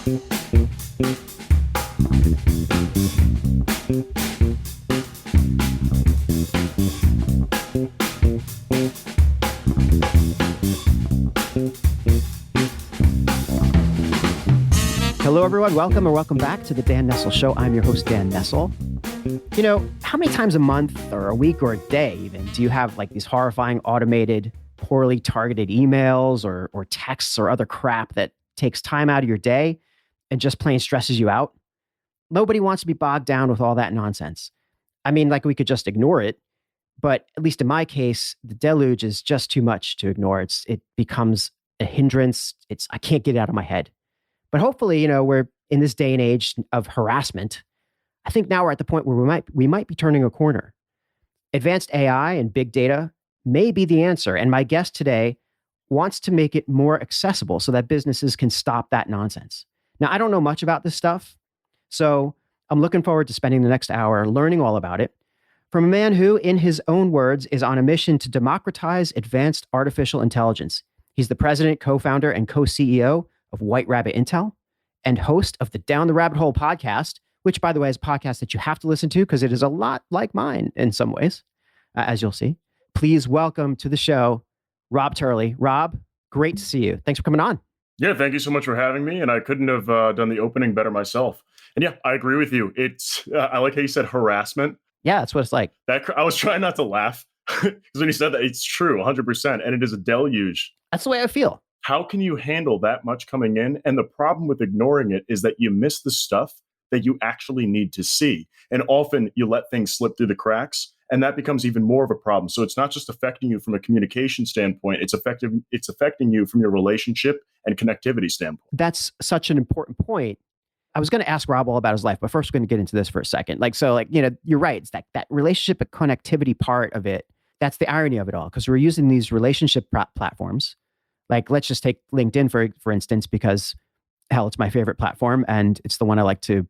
Hello, everyone. Welcome or welcome back to the Dan Nessel Show. I'm your host, Dan Nessel. You know, how many times a month or a week or a day even do you have like these horrifying automated, poorly targeted emails or texts or other crap that takes time out of your day and just plain stresses you out? Nobody wants to be bogged down with all that nonsense. I mean, like we could just ignore it, but at least in my case, the deluge is just too much to ignore. It becomes a hindrance. I can't get it out of my head. But hopefully, you know, we're in this day and age of harassment. I think now we're at the point where we might be turning a corner. Advanced AI and big data may be the answer. And my guest today wants to make it more accessible so that businesses can stop that nonsense. Now, I don't know much about this stuff, so I'm looking forward to spending the next hour learning all about it from a man who, in his own words, is on a mission to democratize advanced artificial intelligence. He's the president, co-founder, and co-CEO of White Rabbit Intel and host of the Down the Rabbit Hole podcast, which, by the way, is a podcast that you have to listen to because it is a lot like mine in some ways, as you'll see. Please welcome to the show, Rob Turley. Rob, great to see you. Thanks for coming on. Yeah, thank you so much for having me. And I couldn't have done the opening better myself. And yeah, I agree with you. It's I like how you said harassment. Yeah, that's what it's like. I was trying not to laugh because when you said that, it's true, 100%. And it is a deluge. That's the way I feel. How can you handle that much coming in? And the problem with ignoring it is that you miss the stuff that you actually need to see. And often you let things slip through the cracks, and that becomes even more of a problem. So it's not just affecting you from a communication standpoint, it's affecting you from your relationship and connectivity standpoint. That's such an important point. I was going to ask Rob all about his life, but first we're going to get into this for a second. You're right. It's that relationship and connectivity part of it. That's the irony of it all, because we're using these relationship platforms. Like, let's just take LinkedIn, for instance, because hell, it's my favorite platform and it's the one I like to,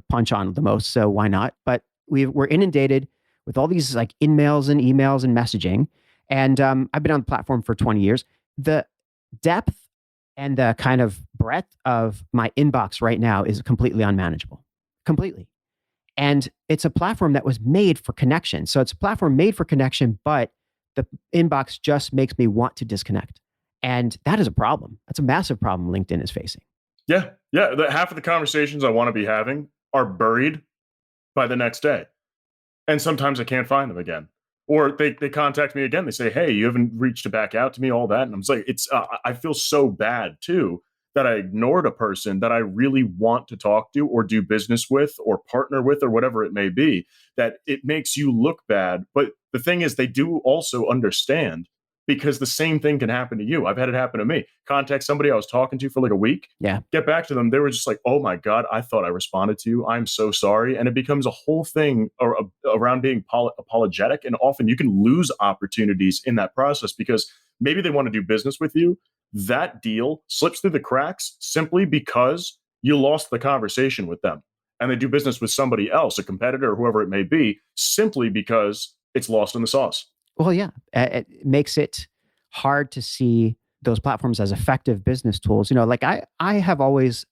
punch on the most. So why not? But we're inundated with all these like emails and messaging. And I've been on the platform for 20 years. The depth and the kind of breadth of my inbox right now is completely unmanageable. Completely. And it's a platform that was made for connection. So it's a platform made for connection, but the inbox just makes me want to disconnect. And that is a problem. That's a massive problem LinkedIn is facing. Yeah. Half of the conversations I want to be having are buried by the next day. And sometimes I can't find them again. Or they contact me again. They say, hey, you haven't reached back out to me, all that. And I'm like, I feel so bad too that I ignored a person that I really want to talk to or do business with or partner with or whatever it may be, that it makes you look bad. But the thing is, they do also understand, because the same thing can happen to you. I've had it happen to me. Contact somebody I was talking to for like a week. Yeah. Get back to them. They were just like, oh my God, I thought I responded to you. I'm so sorry. And it becomes a whole thing around being apologetic. And often you can lose opportunities in that process because maybe they want to do business with you. That deal slips through the cracks simply because you lost the conversation with them. And they do business with somebody else, a competitor or whoever it may be, simply because it's lost in the sauce. Well, yeah, it makes it hard to see those platforms as effective business tools. Like I have always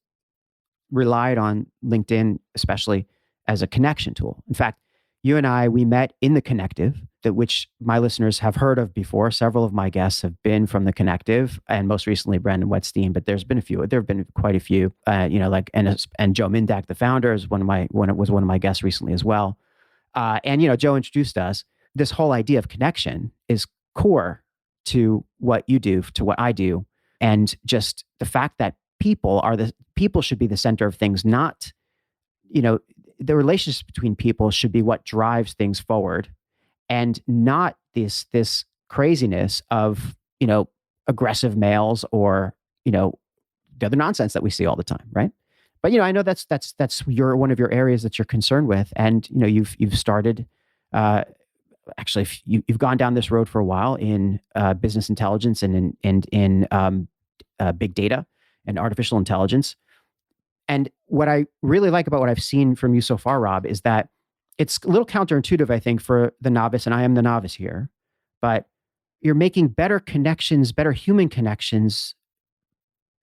relied on LinkedIn, especially as a connection tool. In fact, you and I, we met in the Connective, which my listeners have heard of before. Several of my guests have been from the Connective, and most recently Brandon Wetstein. But there have been quite a few. And Joe Mindak, the founder, was one of my guests recently as well. Joe introduced us. This whole idea of connection is core to what you do, to what I do. And just the fact that people should be the center of things, not, the relationships between people should be what drives things forward, and not this craziness of, aggressive mails or, the other nonsense that we see all the time. Right. But, I know that's one of your areas that you're concerned with. And, you've started, actually, you've gone down this road for a while in business intelligence and in big data and artificial intelligence. And what I really like about what I've seen from you so far, Rob, is that it's a little counterintuitive, I think, for the novice, and I am the novice here, but you're making better connections, better human connections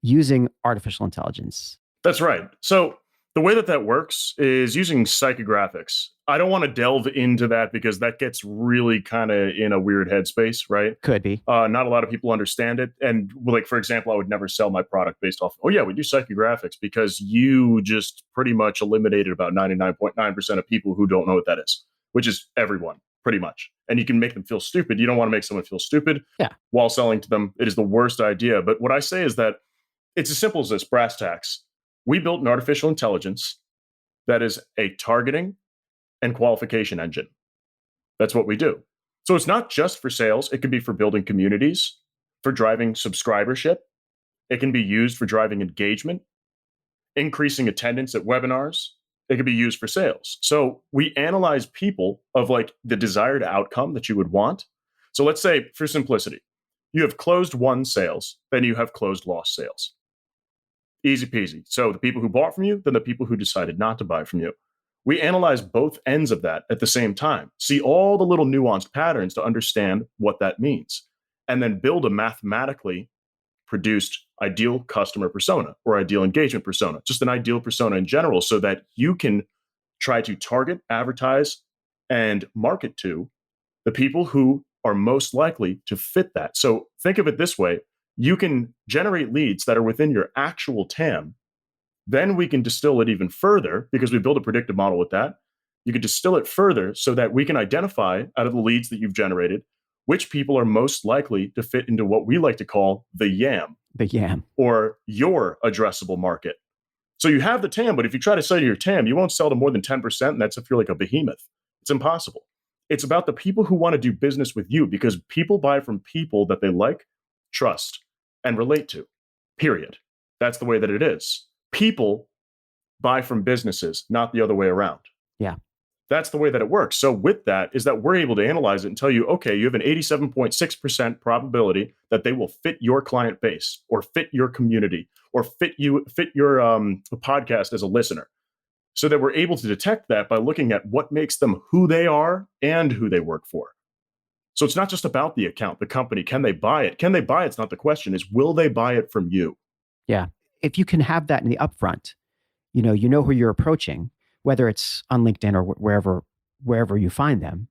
using artificial intelligence. That's right. So the way that that works is using psychographics. I don't want to delve into that because that gets really kind of in a weird headspace, right? Could be. Not a lot of people understand it. And like, for example, I would never sell my product based off, oh yeah, we do psychographics, because you just pretty much eliminated about 99.9% of people who don't know what that is, which is everyone pretty much. And you can make them feel stupid. You don't want to make someone feel stupid Yeah. while selling to them. It is the worst idea. But what I say is that it's as simple as this: brass tacks. We built an artificial intelligence that is a targeting and qualification engine. That's what we do. So it's not just for sales. It can be for building communities, for driving subscribership. It can be used for driving engagement, increasing attendance at webinars. It can be used for sales. So we analyze people of like the desired outcome that you would want. So let's say, for simplicity, you have closed won sales, then you have closed lost sales. Easy peasy. So the people who bought from you, then the people who decided not to buy from you. We analyze both ends of that at the same time, see all the little nuanced patterns to understand what that means, and then build a mathematically produced ideal customer persona or ideal engagement persona, just an ideal persona in general, so that you can try to target, advertise, and market to the people who are most likely to fit that. So think of it this way: you can generate leads that are within your actual TAM. Then we can distill it even further because we build a predictive model with that. You can distill it further so that we can identify out of the leads that you've generated which people are most likely to fit into what we like to call the YAM. The YAM. Or your addressable market. So you have the TAM, but if you try to sell to your TAM, you won't sell to more than 10%. And that's if you're like a behemoth. It's impossible. It's about the people who want to do business with you, because people buy from people that they like, trust, and relate to, period. That's the way that it is. People buy from businesses, not the other way around. Yeah. That's the way that it works. So with that is that we're able to analyze it and tell you, okay, you have an 87.6% probability that they will fit your client base or fit your community or fit your podcast as a listener. So that we're able to detect that by looking at what makes them who they are and who they work for. So it's not just about the account, the company. Can they buy it? Can they buy it? It's not the question. Is will they buy it from you? Yeah. If you can have that in the upfront, you know who you're approaching, whether it's on LinkedIn or wherever you find them,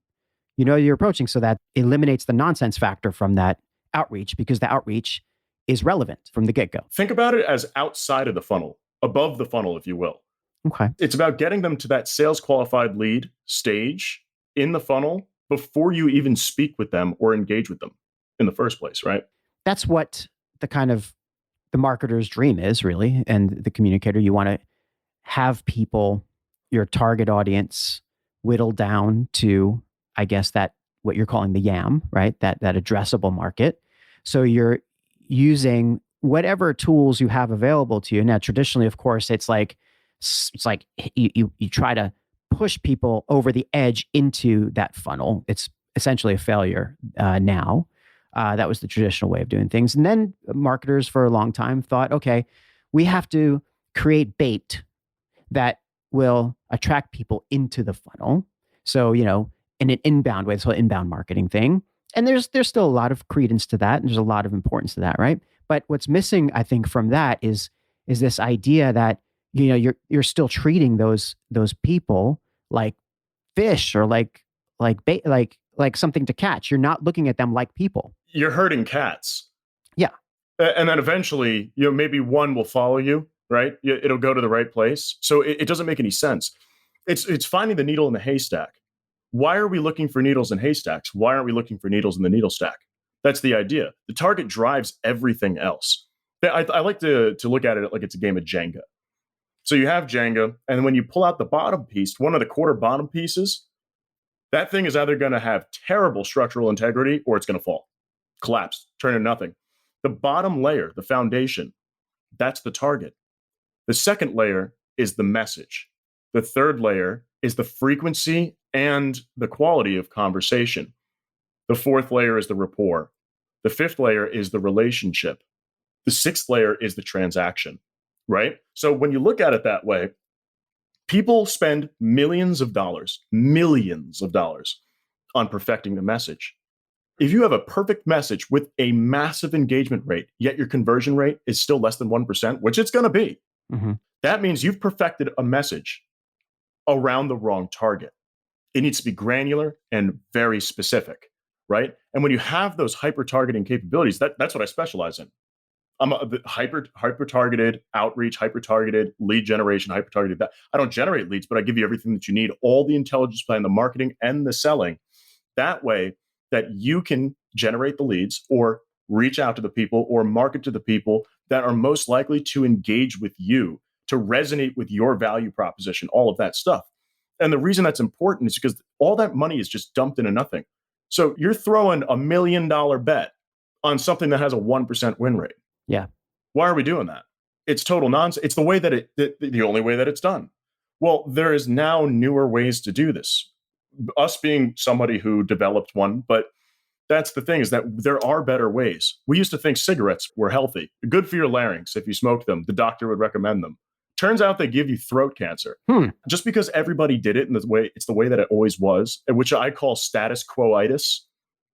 you're approaching, so that eliminates the nonsense factor from that outreach, because the outreach is relevant from the get-go. Think about it as outside of the funnel, above the funnel, if you will. Okay. It's about getting them to that sales qualified lead stage in the funnel before you even speak with them or engage with them in the first place, right? That's what the marketer's dream is, really, and the communicator. You want to have people, your target audience, whittled down to, I guess, that what you're calling the YAM, right? That addressable market. So you're using whatever tools you have available to you. Now, traditionally, of course, it's like you try to push people over the edge into that funnel. It's essentially a failure now. That was the traditional way of doing things. And then marketers for a long time thought, okay, we have to create bait that will attract people into the funnel. So, in an inbound way, this whole inbound marketing thing. And there's still a lot of credence to that, and there's a lot of importance to that, right? But what's missing, I think, from that is this idea that you're still treating those people like fish, or like bait, like something to catch. You're not looking at them like people. You're herding cats. Yeah. And then eventually, maybe one will follow you, right? It'll go to the right place. So it doesn't make any sense. It's finding the needle in the haystack. Why are we looking for needles in haystacks? Why aren't we looking for needles in the needle stack? That's the idea. The target drives everything else. I like to look at it like it's a game of Jenga. So you have Jenga, and when you pull out the bottom piece, one of the quarter bottom pieces, that thing is either going to have terrible structural integrity or it's going to fall, collapse, turn into nothing. The bottom layer, the foundation, that's the target. The second layer is the message. The third layer is the frequency and the quality of conversation. The fourth layer is the rapport. The fifth layer is the relationship. The sixth layer is the transaction, right? So when you look at it that way, people spend millions of dollars on perfecting the message. If you have a perfect message with a massive engagement rate, yet your conversion rate is still less than 1%, which it's going to be, That means you've perfected a message around the wrong target. It needs to be granular and very specific, right? And when you have those hyper targeting capabilities, that's what I specialize in. I'm a hyper targeted outreach, hyper targeted lead generation, hyper targeted that. I don't generate leads, but I give you everything that you need, all the intelligence behind the marketing and the selling. That way that you can generate the leads or reach out to the people or market to the people that are most likely to engage with you, to resonate with your value proposition, all of that stuff. And the reason that's important is because all that money is just dumped into nothing. So you're throwing $1 million bet on something that has a 1% win rate. Yeah. Why are we doing that? It's total nonsense. It's the way that the only way that it's done. Well, there is now newer ways to do this. Us being somebody who developed one, but that's the thing, is that there are better ways. We used to think cigarettes were healthy, good for your larynx. If you smoked them, the doctor would recommend them. Turns out they give you throat cancer. Just because everybody did it in the way, it's the way that it always was, which I call status quo-itis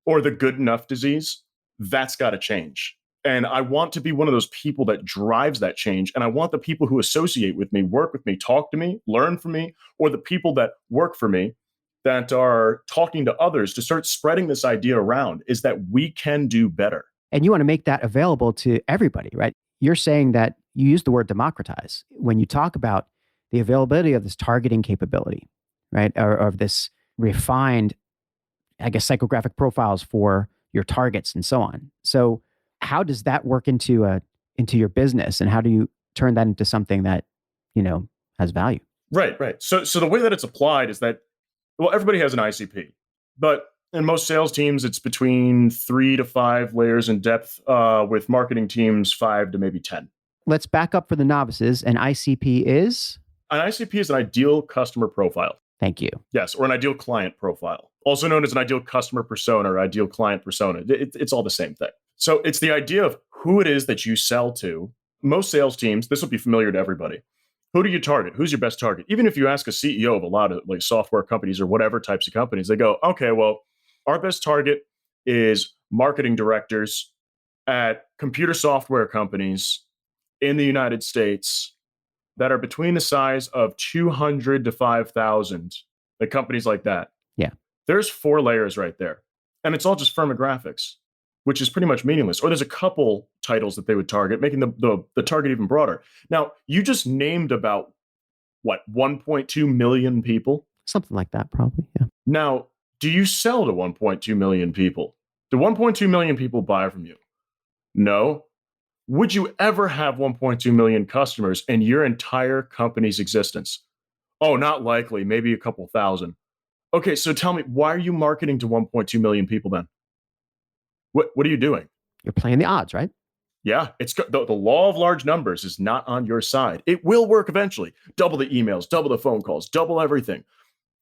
or the good enough disease. That's got to change. And I want to be one of those people that drives that change. And I want the people who associate with me, work with me, talk to me, learn from me, or the people that work for me that are talking to others to start spreading this idea around, is that we can do better. And you want to make that available to everybody, right? You're saying that you use the word democratize when you talk about the availability of this targeting capability, right? Or of this refined, I guess, psychographic profiles for your targets and so on. So how does that work into your business, and how do you turn that into something that, has value? Right. So the way that it's applied is that, well, everybody has an ICP, but in most sales teams, it's between 3 to 5 layers in depth, with marketing teams 5 to maybe 10. Let's back up for the novices. An ICP is? An ICP is an ideal customer profile. Thank you. Yes, or an ideal client profile, also known as an ideal customer persona or ideal client persona. It's all the same thing. So it's the idea of who it is that you sell to. Most sales teams, this will be familiar to everybody. Who do you target? Who's your best target? Even if you ask a CEO of a lot of like software companies or whatever types of companies, they go, okay, well, our best target is marketing directors at computer software companies in the United States that are between the size of 200 to 5,000, the companies like that. Yeah. There's 4 layers right there. And it's all just firmographics, which is pretty much meaningless. Or there's a couple titles that they would target, making the target even broader. Now, you just named about, 1.2 million people? Something like that, probably, yeah. Now, do you sell to 1.2 million people? Do 1.2 million people buy from you? No. Would you ever have 1.2 million customers in your entire company's existence? Oh, not likely. Maybe a couple thousand. Okay, so tell me, why are you marketing to 1.2 million people then? What are you doing? You're playing the odds, right? Yeah, it's the law of large numbers is not on your side. It will work eventually. Double the emails, double the phone calls, double everything.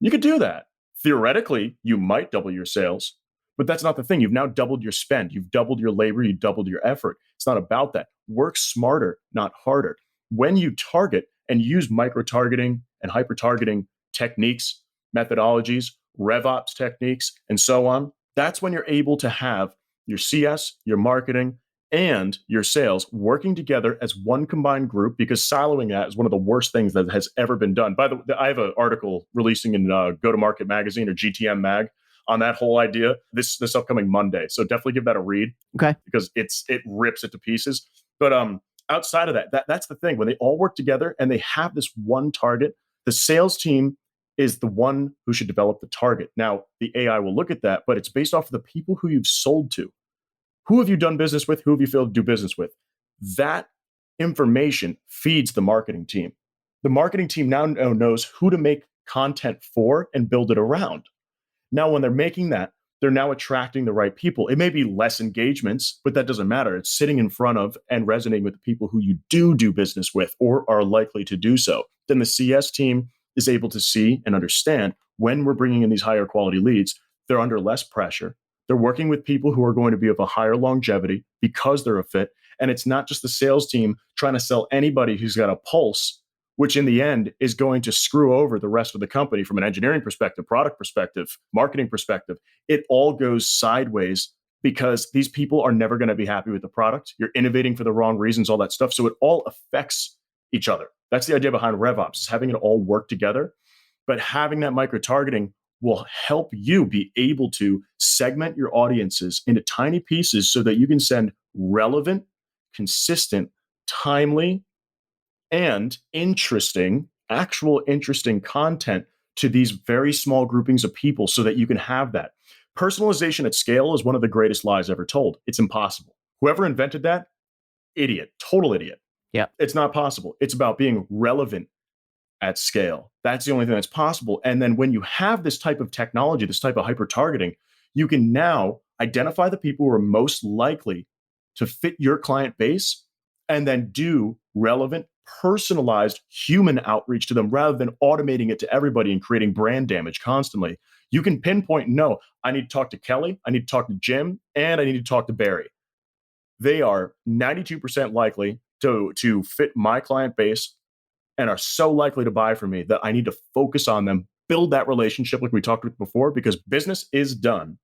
You could do that. Theoretically, you might double your sales, but that's not the thing. You've now doubled your spend. You've doubled your labor. You doubled your effort. It's not about that. Work smarter, not harder. When you target and use micro-targeting and hyper-targeting techniques, methodologies, RevOps techniques, and so on, that's when you're able to have your CS, your marketing, and your sales working together as one combined group, because siloing that is one of the worst things that has ever been done. By the way, I have an article releasing in Go to Market magazine or GTM mag on that whole idea this upcoming Monday. So definitely give that a read. Okay. Because it rips it to pieces. But outside of that's the thing. When they all work together and they have this one target, the sales team is the one who should develop the target. Now, the AI will look at that, but it's based off of the people who you've sold to. Who have you done business with? Who have you failed to do business with? That information feeds the marketing team. The marketing team now knows who to make content for and build it around. Now, when they're making that, they're now attracting the right people. It may be less engagements, but that doesn't matter. It's sitting in front of and resonating with the people who you do business with or are likely to do so. Then the CS team is able to see and understand when we're bringing in these higher quality leads, they're under less pressure. They're working with people who are going to be of a higher longevity because they're a fit. And it's not just the sales team trying to sell anybody who's got a pulse, which in the end is going to screw over the rest of the company from an engineering perspective, product perspective, marketing perspective. It all goes sideways because these people are never going to be happy with the product. You're innovating for the wrong reasons, all that stuff. So it all affects each other. That's the idea behind RevOps, is having it all work together. But having that micro targeting will help you be able to segment your audiences into tiny pieces so that you can send relevant, consistent, timely, and actual interesting content to these very small groupings of people so that you can have that. Personalization at scale is one of the greatest lies ever told. It's impossible. Whoever invented that, idiot, total idiot. Yeah. It's not possible. It's about being relevant at scale. That's the only thing that's possible. And then when you have this type of technology, this type of hyper targeting, you can now identify the people who are most likely to fit your client base and then do relevant, personalized human outreach to them rather than automating it to everybody and creating brand damage constantly. You can pinpoint, no, I need to talk to Kelly, I need to talk to Jim, and I need to talk to Barry. They are 92% likely to fit my client base and are so likely to buy from me that I need to focus on them, build that relationship like we talked about before, because business is done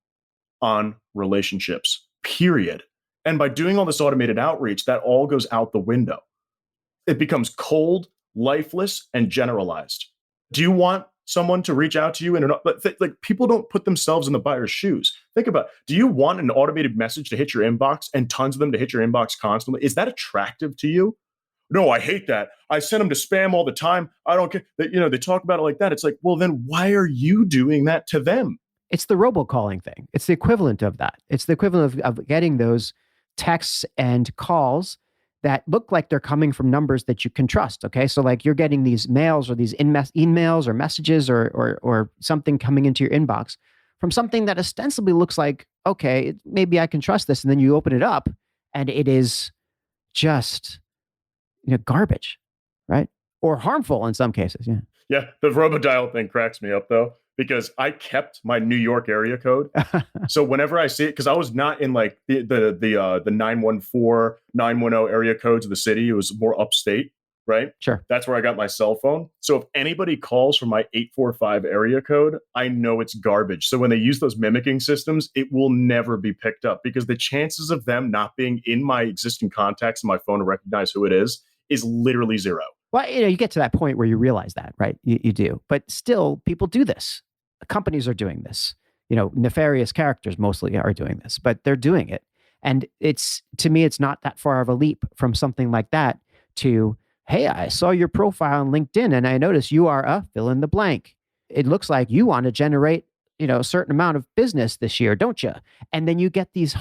on relationships, period. And by doing all this automated outreach, that all goes out the window. It becomes cold, lifeless, and generalized. Do you want someone to reach out to you? Like people don't put themselves in the buyer's shoes. Think about, do you want an automated message to hit your inbox and tons of them to hit your inbox constantly? Is that attractive to you? No, I hate that. I send them to spam all the time. I don't care. They talk about it like that. It's like, well, then why are you doing that to them? It's the robocalling thing. It's the equivalent of that. It's the equivalent of getting those texts and calls that look like they're coming from numbers that you can trust. Okay. So like you're getting these mails or these emails or messages or something coming into your inbox from something that ostensibly looks like, okay, maybe I can trust this. And then you open it up and it is just garbage, right? Or harmful in some cases. Yeah. Yeah. The robodial thing cracks me up though, because I kept my New York area code. So whenever I see it, because I was not in like the 914, 910 area codes of the city, it was more upstate, right? Sure. That's where I got my cell phone. So if anybody calls from my 845 area code, I know it's garbage. So when they use those mimicking systems, it will never be picked up because the chances of them not being in my existing contacts in my phone to recognize who it is literally zero. Well, you get to that point where you realize that, right? You do. But still, people do this. Companies are doing this. Nefarious characters mostly are doing this, but they're doing it. And to me, it's not that far of a leap from something like that to, hey, I saw your profile on LinkedIn and I noticed you are a fill in the blank. It looks like you want to generate, a certain amount of business this year, don't you? And then you get these,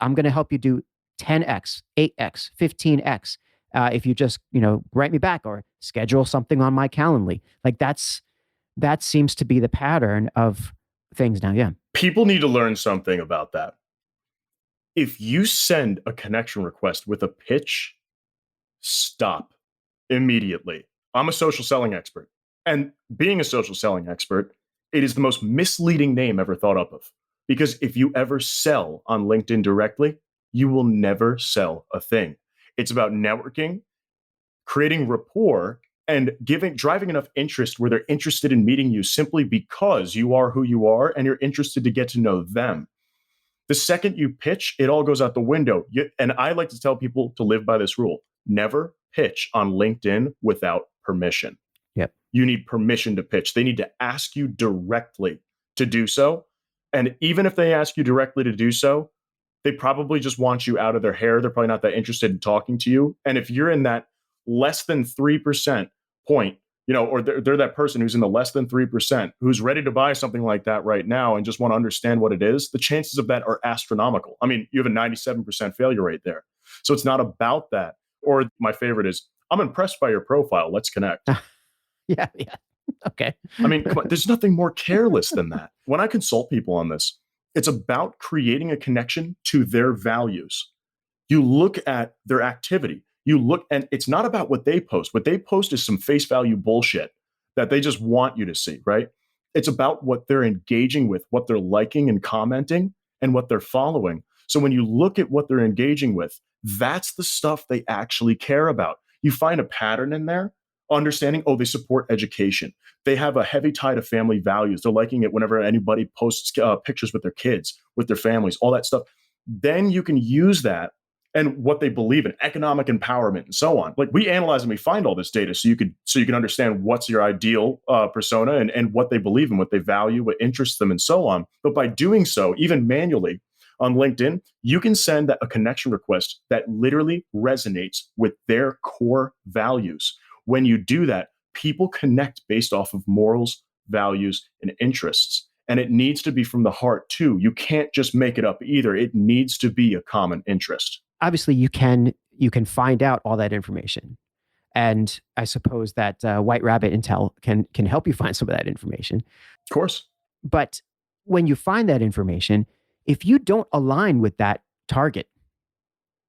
I'm going to help you do 10x, 8x, 15x. If you just, write me back or schedule something on my Calendly. Like that seems to be the pattern of things now. Yeah. People need to learn something about that. If you send a connection request with a pitch, stop immediately. I'm a social selling expert. And being a social selling expert, it is the most misleading name ever thought up of. Because if you ever sell on LinkedIn directly, you will never sell a thing. It's about networking, creating rapport, and driving enough interest where they're interested in meeting you simply because you are who you are and you're interested to get to know them. The second you pitch, it all goes out the window. And I like to tell people to live by this rule. Never pitch on LinkedIn without permission. Yep. You need permission to pitch. They need to ask you directly to do so. And even if they ask you directly to do so, they probably just want you out of their hair. They're probably not that interested in talking to you. And if you're in that less than 3% point, or they're that person who's in the less than 3%, who's ready to buy something like that right now and just want to understand what it is, the chances of that are astronomical. I mean, you have a 97% failure rate there. So it's not about that. Or my favorite is, I'm impressed by your profile. Let's connect. Yeah. Okay. I mean, come on, there's nothing more careless than that. When I consult people on this, it's about creating a connection to their values. You look at their activity. And it's not about what they post. What they post is some face value bullshit that they just want you to see, right? It's about what they're engaging with, what they're liking and commenting, and what they're following. So when you look at what they're engaging with, that's the stuff they actually care about. You find a pattern in there, understanding, they support education. They have a heavy tie to family values. They're liking it whenever anybody posts pictures with their kids, with their families, all that stuff. Then you can use that and what they believe in, economic empowerment, and so on. Like, we analyze and we find all this data so you can understand what's your ideal persona, and what they believe in, what they value, what interests them, and so on. But by doing so, even manually on LinkedIn, you can send a connection request that literally resonates with their core values. When you do that, people connect based off of morals, values, and interests. And it needs to be from the heart too. You can't just make it up either. It needs to be a common interest. Obviously, you can find out all that information, and I suppose that White Rabbit Intel can help you find some of that information. Of course. But when you find that information, if you don't align with that target,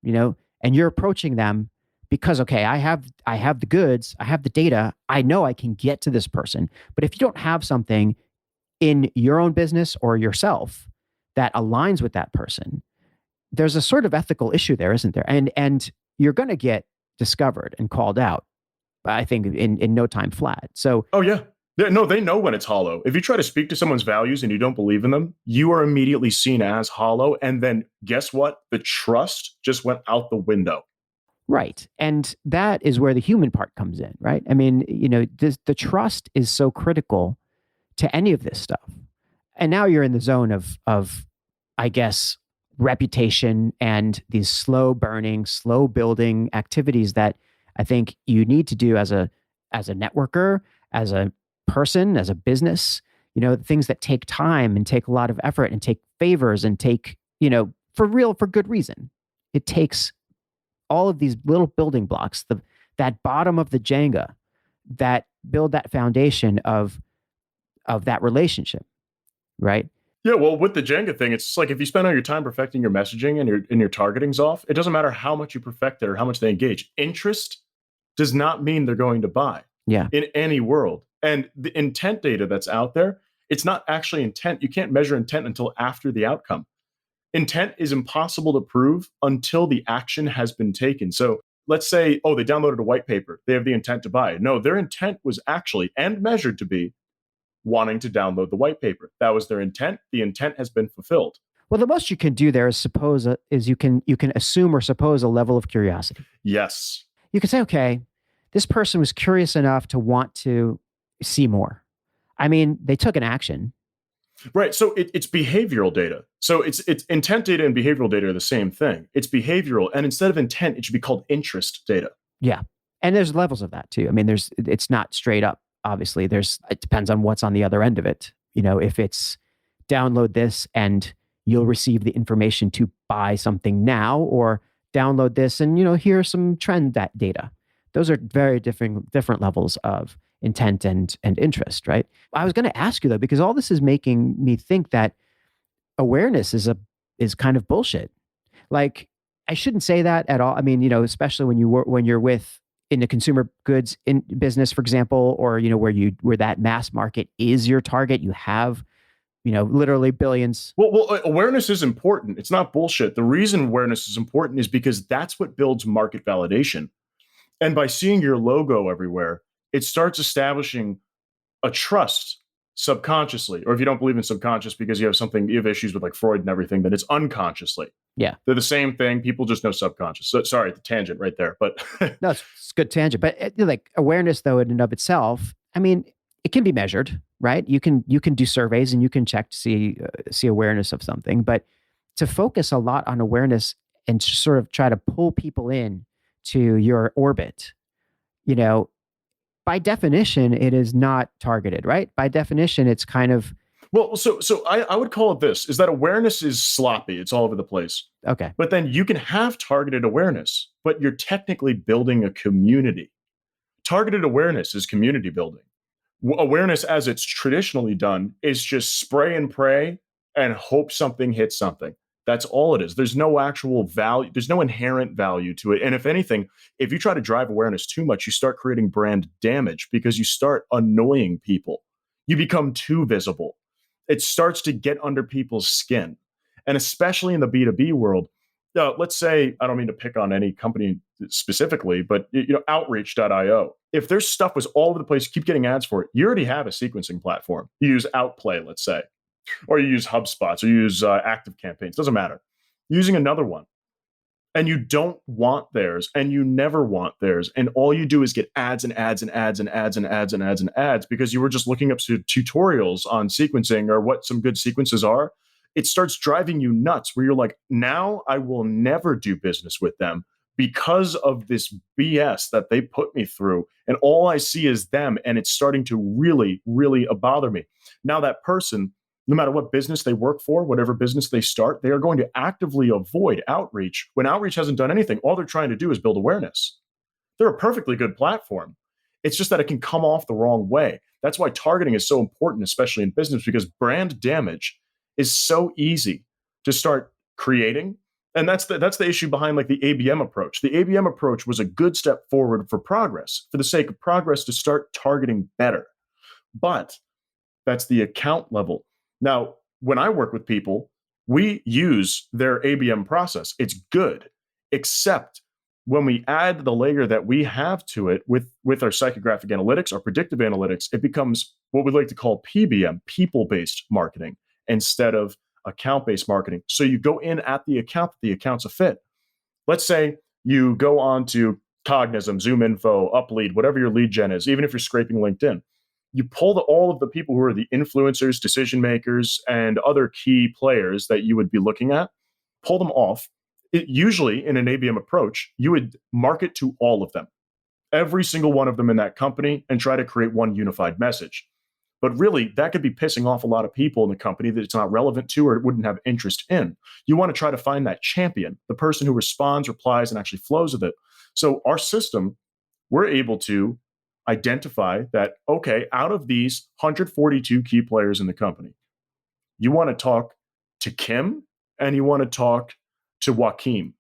and you're approaching them because, okay, I have the goods, I have the data, I know I can get to this person. But if you don't have something in your own business or yourself that aligns with that person, there's a sort of ethical issue there, isn't there? And you're going to get discovered and called out, I think, in no time flat. So, oh yeah. No, they know when it's hollow. If you try to speak to someone's values and you don't believe in them, you are immediately seen as hollow. And then guess what? The trust just went out the window. right. And that is where the human part comes in, right? I mean, the trust is so critical to any of this stuff. And now you're in the zone of, I guess, reputation and these slow burning, slow building activities that I think you need to do as a networker, as a person, as a business, things that take time and take a lot of effort and take favors and take, for good reason. It takes all of these little building blocks, that bottom of the Jenga that build that foundation of that relationship, right? Yeah, well, with the Jenga thing, it's like if you spend all your time perfecting your messaging and your targeting's off, it doesn't matter how much you perfect it or how much they engage. Interest does not mean they're going to buy. Yeah. In any world. And the intent data that's out there, it's not actually intent. You can't measure intent until after the outcome. Intent is impossible to prove until the action has been taken. So let's say, oh, they downloaded a white paper. They have the intent to buy. No, their intent was actually, and measured to be, wanting to download the white paper. That was their intent. The intent has been fulfilled. Well, the most you can do there is you can assume or suppose a level of curiosity. Yes. You can say, okay, this person was curious enough to want to see more. I mean, they took an action. Right. So it's behavioral data. So it's intent data and behavioral data are the same thing. It's behavioral. And instead of intent, it should be called interest data. Yeah. And there's levels of that too. I mean, it's not straight up. Obviously, it depends on what's on the other end of it. If it's download this and you'll receive the information to buy something now, or download this and, here's some trend data. Those are very different levels of intent and interest, right? I was going to ask you though, because all this is making me think that awareness is kind of bullshit. Like, I shouldn't say that at all. I mean, especially when you're in the consumer goods in business, for example, or where that mass market is your target, you have literally billions. Well, awareness is important. It's not bullshit. The reason awareness is important is because that's what builds market validation. And by seeing your logo everywhere, it starts establishing a trust subconsciously. Or if you don't believe in subconscious because you have issues with like Freud and everything, then it's unconsciously. Yeah. They're the same thing. People just know subconscious. So, sorry, the tangent right there. But no, it's a good tangent. But like awareness, though, in and of itself, I mean, it can be measured, right? You can do surveys and you can check to see awareness of something. But to focus a lot on awareness and sort of try to pull people in to your orbit, by definition, it is not targeted, right? By definition, it's kind of... Well, so I would call it this, is that awareness is sloppy. It's all over the place. Okay. But then you can have targeted awareness, but you're technically building a community. Targeted awareness is community building. Awareness, as it's traditionally done, is just spray and pray and hope something hits something. That's all it is. There's no actual value. There's no inherent value to it. And if anything, if you try to drive awareness too much, you start creating brand damage because you start annoying people. You become too visible. It starts to get under people's skin. And especially in the B2B world, let's say, I don't mean to pick on any company specifically, but Outreach.io. If their stuff was all over the place, you keep getting ads for it, you already have a sequencing platform. You use Outplay, let's say. Or you use HubSpots, or you use Active Campaigns. Doesn't matter. Using another one. and you don't want theirs and you never want theirs. And all you do is get ads and ads and ads and ads and ads and ads and ads because you were just looking up tutorials on sequencing or what some good sequences are. It starts driving you nuts where you're like, now I will never do business with them because of this BS that they put me through. And all I see is them. And it's starting to really, really bother me. Now, that person, no matter what business they work for, whatever business they start, they are going to actively avoid outreach. When outreach hasn't done anything, all they're trying to do is build awareness. They're a perfectly good platform. It's just that it can come off the wrong way. That's why targeting is so important, especially in business, because brand damage is so easy to start creating. And that's the issue behind like the ABM approach. The ABM approach was a good step forward for progress, for the sake of progress, to start targeting better. But that's the account level. Now, when I work with people, we use their ABM process. It's good, except when we add the layer that we have to it with our psychographic analytics, our predictive analytics, it becomes what we like to call PBM, people-based marketing, instead of account-based marketing. So you go in at the account, the account's a fit. Let's say you go on to Cognism, ZoomInfo, UpLead, whatever your lead gen is, even if you're scraping LinkedIn. You pull all of the people who are the influencers, decision makers, and other key players that you would be looking at, pull them off. Usually in an ABM approach, you would market to all of them, every single one of them in that company, and try to create one unified message. But really, that could be pissing off a lot of people in the company that it's not relevant to or it wouldn't have interest in. You want to try to find that champion, the person who responds, replies, and actually flows with it. So our system, we're able to identify that, okay, out of these 142 key players in the company, you want to talk to Kim and you want to talk to Joaquin.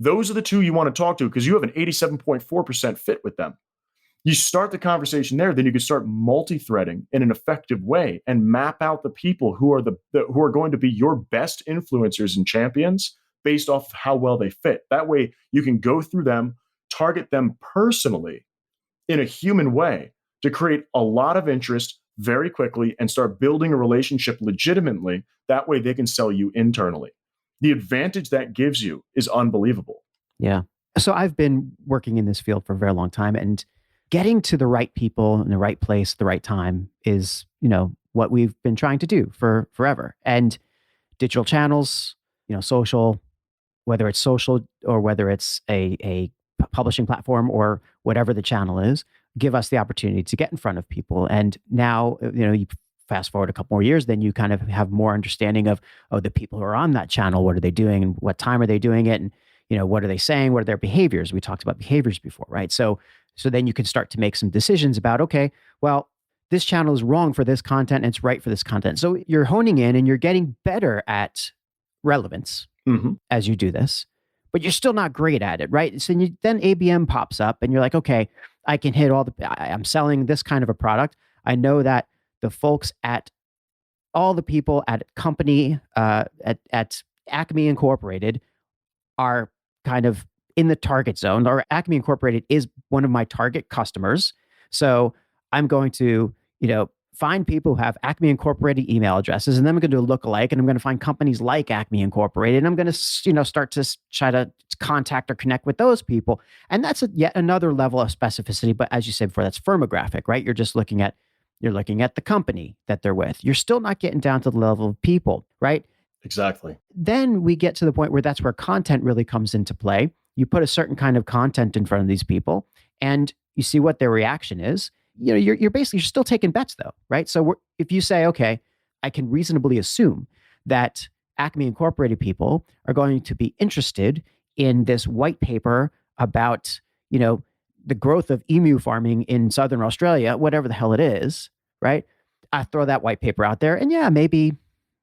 Those are the two you want to talk to because you have an 87.4% fit with them. You start the conversation there, then you can start multi-threading in an effective way and map out the people who are who are going to be your best influencers and champions based off of how well they fit. That way you can go through them, target them personally in a human way to create a lot of interest very quickly and start building a relationship legitimately. That way they can sell you internally. The advantage that gives you is unbelievable. Yeah. So I've been working in this field for a very long time, and getting to the right people in the right place, at the right time is, what we've been trying to do for forever. And digital channels, social, whether it's social or whether it's a publishing platform or whatever the channel is, give us the opportunity to get in front of people. And now, you fast forward a couple more years, then you kind of have more understanding of, the people who are on that channel, what are they doing and what time are they doing it? And, what are they saying? What are their behaviors? We talked about behaviors before, right? So then you can start to make some decisions about, okay, well, this channel is wrong for this content and it's right for this content. So you're honing in and you're getting better at relevance as you do this, but you're still not great at it, right? So then ABM pops up and you're like, okay, I can hit I'm selling this kind of a product. I know that all the people at company, at Acme Incorporated are kind of in the target zone, or Acme Incorporated is one of my target customers. So I'm going to, find people who have Acme Incorporated email addresses, and then I'm going to do a lookalike, and I'm going to find companies like Acme Incorporated, and I'm going to, start to try to contact or connect with those people. And that's yet another level of specificity. But as you said before, that's firmographic, right? You're looking at the company that they're with. You're still not getting down to the level of people, right? Exactly. Then we get to the point where that's where content really comes into play. You put a certain kind of content in front of these people and you see what their reaction is. You're still taking bets though, right? So if you say, okay, I can reasonably assume that Acme Incorporated people are going to be interested in this white paper about, the growth of emu farming in Southern Australia, whatever the hell it is, right? I throw that white paper out there and maybe,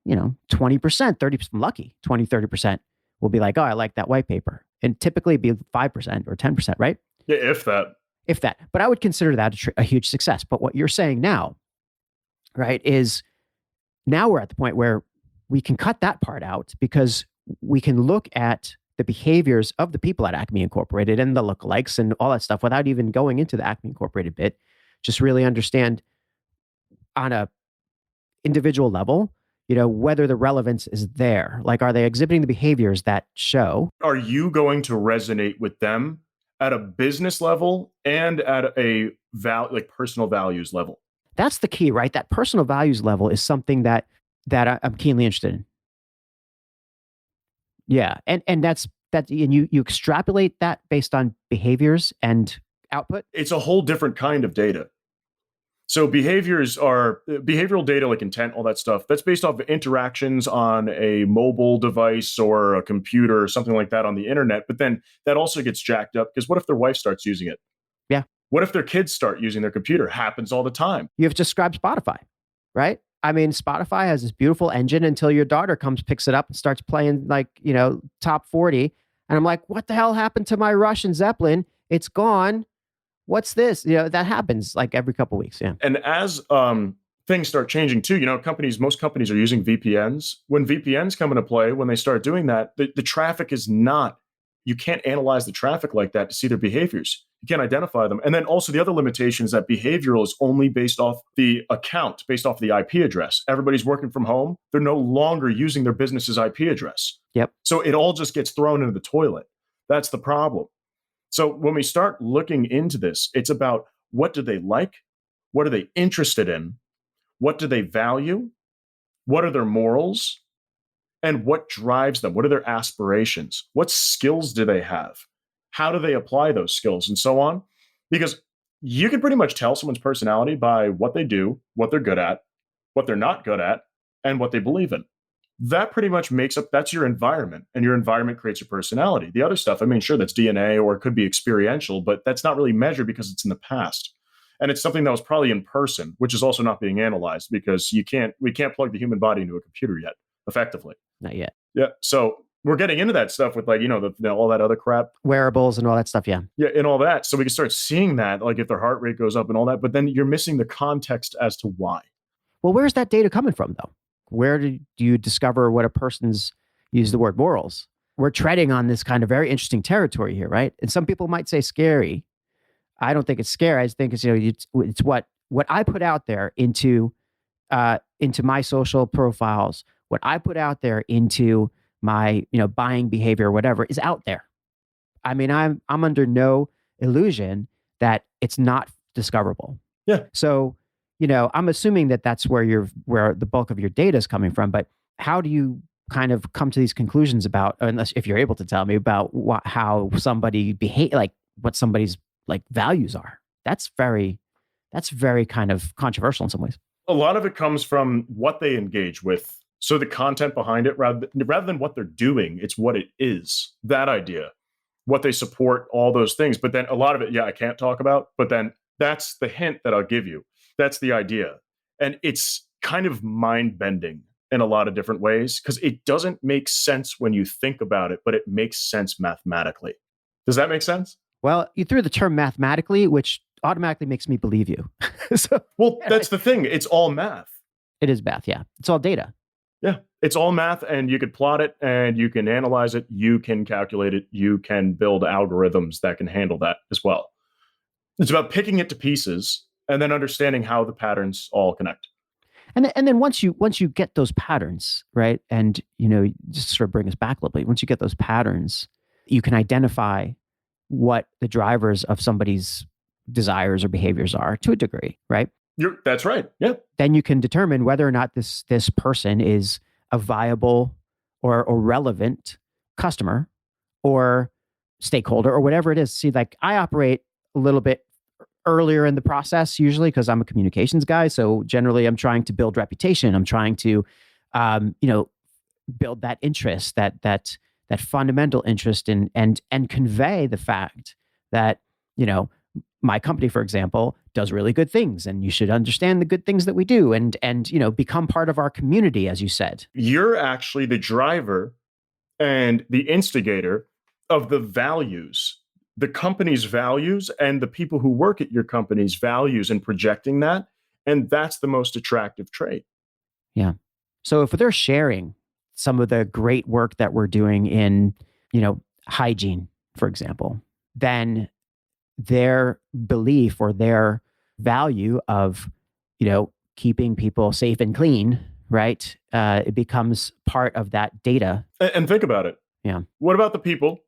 20%, 30%, lucky, 20, 30% will be like, oh, I like that white paper. And typically it'd be 5% or 10%, right? Yeah, if that. But I would consider that a huge success. But what you're saying now, right, is now we're at the point where we can cut that part out because we can look at the behaviors of the people at Acme Incorporated and the lookalikes and all that stuff without even going into the Acme Incorporated bit. Just really understand on a individual level, whether the relevance is there. Like, are they exhibiting the behaviors that show? Are you going to resonate with them at a business level and at a like personal values level? That's the key, right? That personal values level is something that I'm keenly interested in. Yeah, and and you extrapolate that based on behaviors and output. It's a whole different kind of data. So behaviors are behavioral data, like intent, all that stuff. That's based off of interactions on a mobile device or a computer or something like that on the internet. But then that also gets jacked up because what if their wife starts using it? Yeah. What if their kids start using their computer? Happens all the time. You've described Spotify, right? I mean, Spotify has this beautiful engine until your daughter picks it up and starts playing like, top 40. And I'm like, what the hell happened to my Russian Zeppelin? It's gone. What's this? That happens like every couple of weeks. Yeah. And as things start changing too, most companies are using VPNs. When VPNs come into play, when they start doing that, the traffic is not, you can't analyze the traffic like that to see their behaviors. You can't identify them. And then also the other limitation is that behavioral is only based off the account, based off the IP address. Everybody's working from home. They're no longer using their business's IP address. Yep. So it all just gets thrown into the toilet. That's the problem. So when we start looking into this, it's about what do they like? What are they interested in? What do they value? What are their morals? And what drives them? What are their aspirations? What skills do they have? How do they apply those skills and so on? Because you can pretty much tell someone's personality by what they do, what they're good at, what they're not good at, and what they believe in. That pretty much that's your environment, and your environment creates your personality. The other stuff, I mean, sure, that's DNA or it could be experiential, but that's not really measured because it's in the past. And it's something that was probably in person, which is also not being analyzed because we can't plug the human body into a computer yet, effectively. Not yet. Yeah. So we're getting into that stuff with like, all that other crap. Wearables and all that stuff. Yeah. Yeah. And all that. So we can start seeing that, like if their heart rate goes up and all that, but then you're missing the context as to why. Well, where's that data coming from though? Where do you discover what a person's, use the word morals? We're treading on this kind of very interesting territory here, right? And some people might say scary. I don't think it's scary. I just think it's, it's what I put out there into my social profiles, what I put out there into my, buying behavior or whatever is out there. I mean, I'm under no illusion that it's not discoverable. Yeah. So, I'm assuming that that's where the bulk of your data is coming from, but how do you kind of come to these conclusions about, unless if you're able to tell me about how somebody behave, like what somebody's like values are? That's very kind of controversial in some ways. A lot of it comes from what they engage with. So the content behind it, rather than what they're doing, it's what it is. That idea, what they support, all those things. But then a lot of it, I can't talk about. But then that's the hint that I'll give you. That's the idea. And it's kind of mind-bending in a lot of different ways because it doesn't make sense when you think about it, but it makes sense mathematically. Does that make sense? Well, you threw the term mathematically, which automatically makes me believe you. That's the thing. It's all math. It is math. Yeah. It's all data. Yeah. It's all math, and you could plot it and you can analyze it. You can calculate it. You can build algorithms that can handle that as well. It's about picking it to pieces and then understanding how the patterns all connect. And then once you get those patterns, right? And, just sort of bring us back a little bit. Once you get those patterns, you can identify what the drivers of somebody's desires or behaviors are to a degree, right? That's right. Yeah. Then you can determine whether or not this person is a viable or relevant customer or stakeholder or whatever it is. See, like I operate a little bit earlier in the process, usually because I'm a communications guy. So generally I'm trying to build reputation. I'm trying to, build that interest, that fundamental interest in, and convey the fact that, my company, for example, does really good things and you should understand the good things that we do and, become part of our community, as you said. You're actually the driver and the instigator of the values, the company's values, and the people who work at your company's values and projecting that. And that's the most attractive trait. Yeah. So if they're sharing some of the great work that we're doing in, hygiene, for example, then their belief or their value of, keeping people safe and clean, right? It becomes part of that data. And think about it. Yeah. What about the people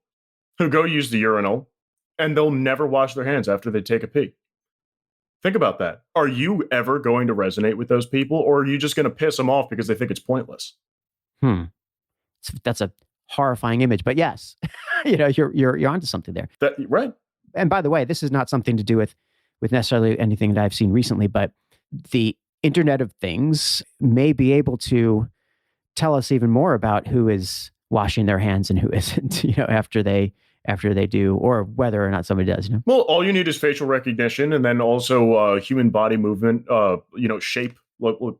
who go use the urinal and they'll never wash their hands after they take a pee? Think about that. Are you ever going to resonate with those people, or are you just going to piss them off because they think it's pointless? That's a horrifying image, but yes, you're onto something there. Right. And by the way, this is not something to do with necessarily anything that I've seen recently, but the Internet of Things may be able to tell us even more about who is washing their hands and who isn't, after they do, or whether or not somebody does. Well, all you need is facial recognition, and then also human body movement, shape,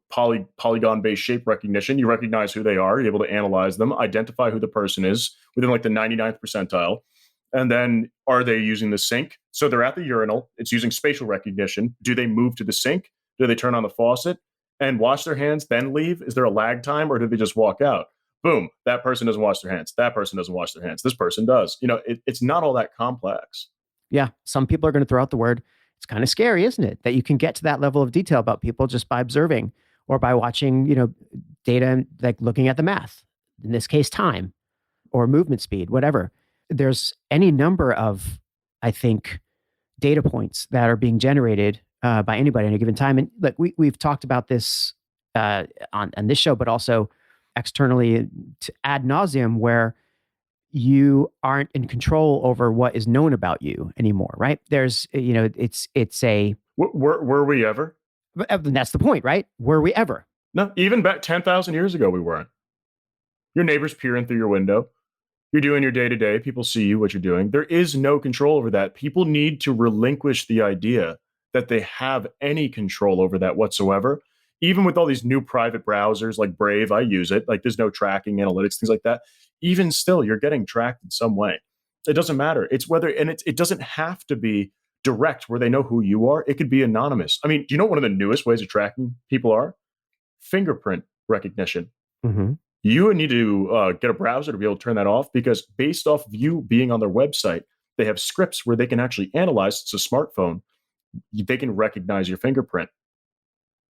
polygon-based shape recognition. You recognize who they are. You're able to analyze them, identify who the person is within like the 99th percentile. And then, are they using the sink? So they're at the urinal. It's using spatial recognition. Do they move to the sink? Do they turn on the faucet and wash their hands, then leave? Is there a lag time, or do they just walk out? Boom, that person doesn't wash their hands. That person doesn't wash their hands. This person does. It's not all that complex. Yeah, some people are going to throw out the word. It's kind of scary, isn't it? That you can get to that level of detail about people just by observing or by watching, data, like looking at the math, in this case, time or movement speed, whatever. There's any number of, I think, data points that are being generated by anybody at a given time. And look, we've talked about this on this show, but also externally ad nauseum, where you aren't in control over what is known about you anymore, right? There's, it's a... Were we ever? That's the point, right? Were we ever? No, even back 10,000 years ago, we weren't. Your neighbor's peering through your window. You're doing your day-to-day. People see you, what you're doing. There is no control over that. People need to relinquish the idea that they have any control over that whatsoever. Even with all these new private browsers like Brave, I use it. Like, there's no tracking, analytics, things like that. Even still, you're getting tracked in some way. It doesn't matter. It's whether, and it doesn't have to be direct where they know who you are. It could be anonymous. I mean, do you know what one of the newest ways of tracking people are? Fingerprint recognition. Mm-hmm. You need to get a browser to be able to turn that off, because based off of you being on their website, they have scripts where they can actually analyze. It's a smartphone. They can recognize your fingerprint.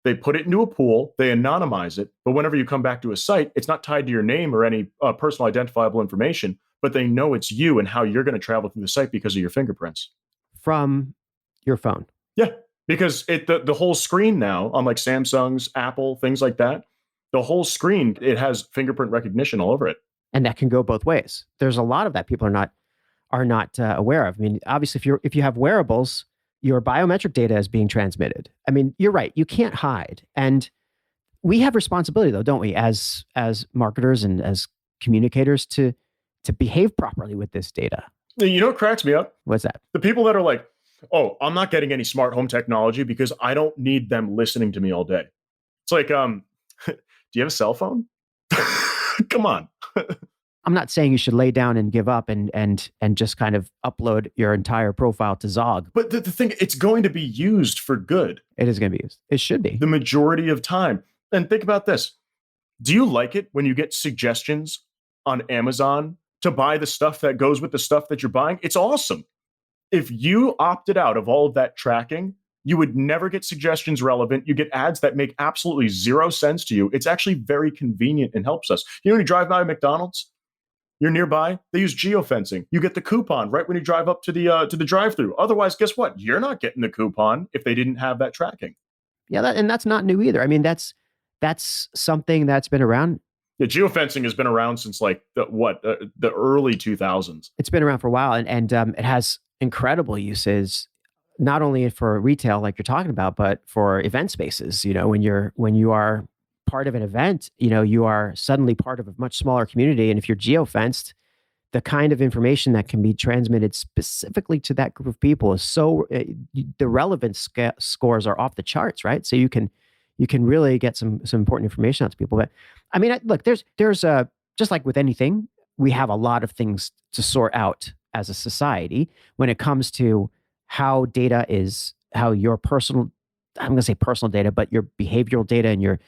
They put it into a pool, they anonymize it, but whenever you come back to a site, it's not tied to your name or any personal identifiable information, but they know it's you and how you're going to travel through the site because of your fingerprints. From your phone. Yeah, because the whole screen now, on like Samsung's, Apple, things like that, the whole screen, it has fingerprint recognition all over it. And that can go both ways. There's a lot of that people are not aware of. I mean, obviously, if you have wearables, your biometric data is being transmitted. I mean, you're right. You can't hide. And we have responsibility, though, don't we, as marketers and as communicators, to behave properly with this data. You know what cracks me up? What's that? The people that are like, oh, I'm not getting any smart home technology because I don't need them listening to me all day. It's like, do you have a cell phone? Come on. I'm not saying you should lay down and give up and just kind of upload your entire profile to Zog. But the thing, it's going to be used for good. It is going to be used. It should be. The majority of time. And think about this. Do you like it when you get suggestions on Amazon to buy the stuff that goes with the stuff that you're buying? It's awesome. If you opted out of all of that tracking, you would never get suggestions relevant. You get ads that make absolutely zero sense to you. It's actually very convenient and helps us. You know, when you drive by McDonald's, you're nearby, they use geofencing. You get the coupon right when you drive up to the drive-through. Otherwise, guess what? You're not getting the coupon if they didn't have that tracking. Yeah, and that's not new either. I mean, that's something that's been around. Yeah, geofencing has been around since like the early 2000s. It's been around for a while, and it has incredible uses, not only for retail like you're talking about, but for event spaces. You know, when you are part of an event, you know, you are suddenly part of a much smaller community. And if you're geofenced, the kind of information that can be transmitted specifically to that group of people is so, the relevance scores are off the charts, right? So you can really get some important information out to people. But I mean, look, there's just like with anything, we have a lot of things to sort out as a society when it comes to how data is, how your personal, I'm going to say personal data, but your behavioral data and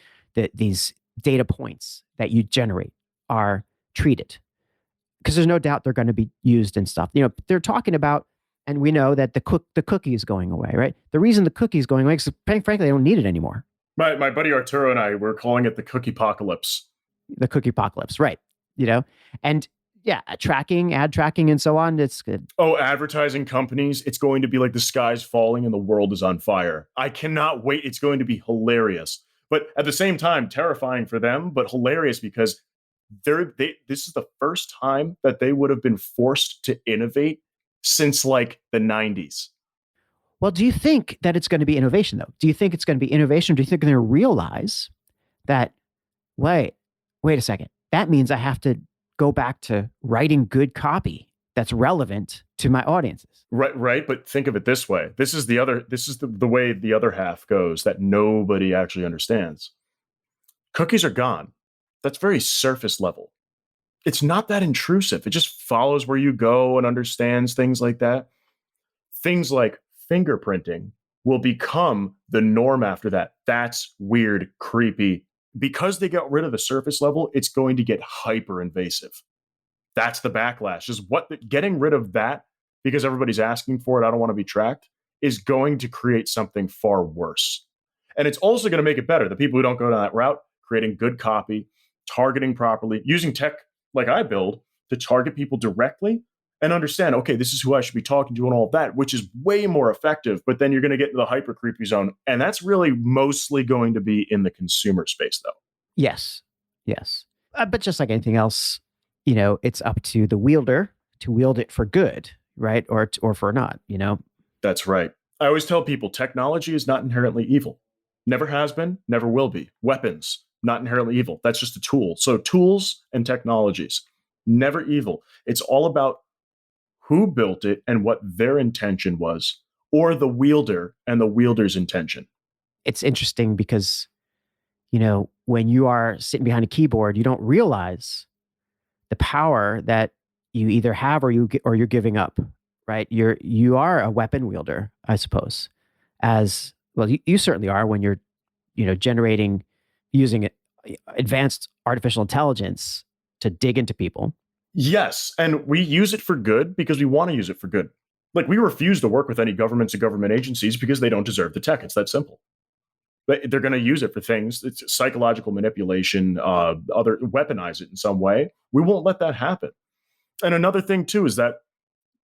these data points that you generate are treated. Because there's no doubt they're going to be used and stuff. You know, they're talking about, and we know that the cookie is going away, right? The reason the cookie is going away is, frankly, they don't need it anymore. My buddy Arturo and I were calling it the cookie apocalypse. The cookie apocalypse, right? You know, and yeah, tracking, ad tracking, and so on. It's good. Oh, advertising companies, it's going to be like the sky's falling and the world is on fire. I cannot wait. It's going to be hilarious. But at the same time, terrifying for them, but hilarious because this is the first time that they would have been forced to innovate since like the 90s. Well, do you think that it's going to be innovation though? Do you think it's going to be innovation? Or do you think they're going to realize that, wait a second, that means I have to go back to writing good copy that's relevant to my audiences? Right. But think of it this way. This is the way the other half goes that nobody actually understands. Cookies are gone. That's very surface level. It's not that intrusive. It just follows where you go and understands things like that. Things like fingerprinting will become the norm after that. That's weird, creepy. Because they got rid of the surface level, it's going to get hyper invasive. That's the backlash. Is what getting rid of that because everybody's asking for it. I don't want to be tracked is going to create something far worse. And it's also going to make it better. The people who don't go down that route, creating good copy, targeting properly, using tech like I build to target people directly and understand, okay, this is who I should be talking to and all of that, which is way more effective. But then you're going to get into the hyper creepy zone. And that's really mostly going to be in the consumer space, though. Yes. But just like anything else, you know, it's up to the wielder to wield it for good, right? Or for not, you know? That's right. I always tell people technology is not inherently evil. Never has been, never will be. Weapons, not inherently evil. That's just a tool. So tools and technologies, never evil. It's all about who built it and what their intention was, or the wielder and the wielder's intention. It's interesting because, you know, when you are sitting behind a keyboard, you don't realize the power that you either have or you're giving up, right? You are a weapon wielder, I suppose. As well, you certainly are when you're, you know, generating using advanced artificial intelligence to dig into people. Yes, and we use it for good because we want to use it for good. Like we refuse to work with any governments or government agencies because they don't deserve the tech. It's that simple. But they're going to use it for things. It's psychological manipulation, other weaponize it in some way. We won't let that happen. And another thing too is that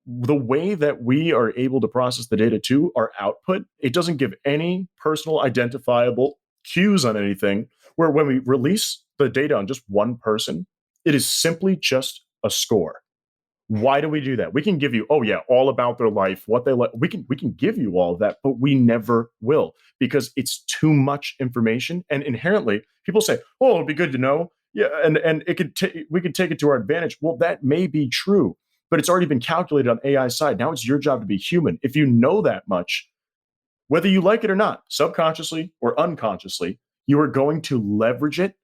the way that we are able to process the data to our output, it doesn't give any personal identifiable cues on anything. Where when we release the data on just one person, it is simply just a score. Why do we do that? We can give you, oh yeah, all about their life, what they like. We can give you all of that, but we never will because it's too much information. And inherently, people say, "Oh, it'd be good to know." Yeah, and we could take it to our advantage. Well, that may be true, but it's already been calculated on AI side. Now it's your job to be human. If you know that much, whether you like it or not, subconsciously or unconsciously, you are going to leverage it,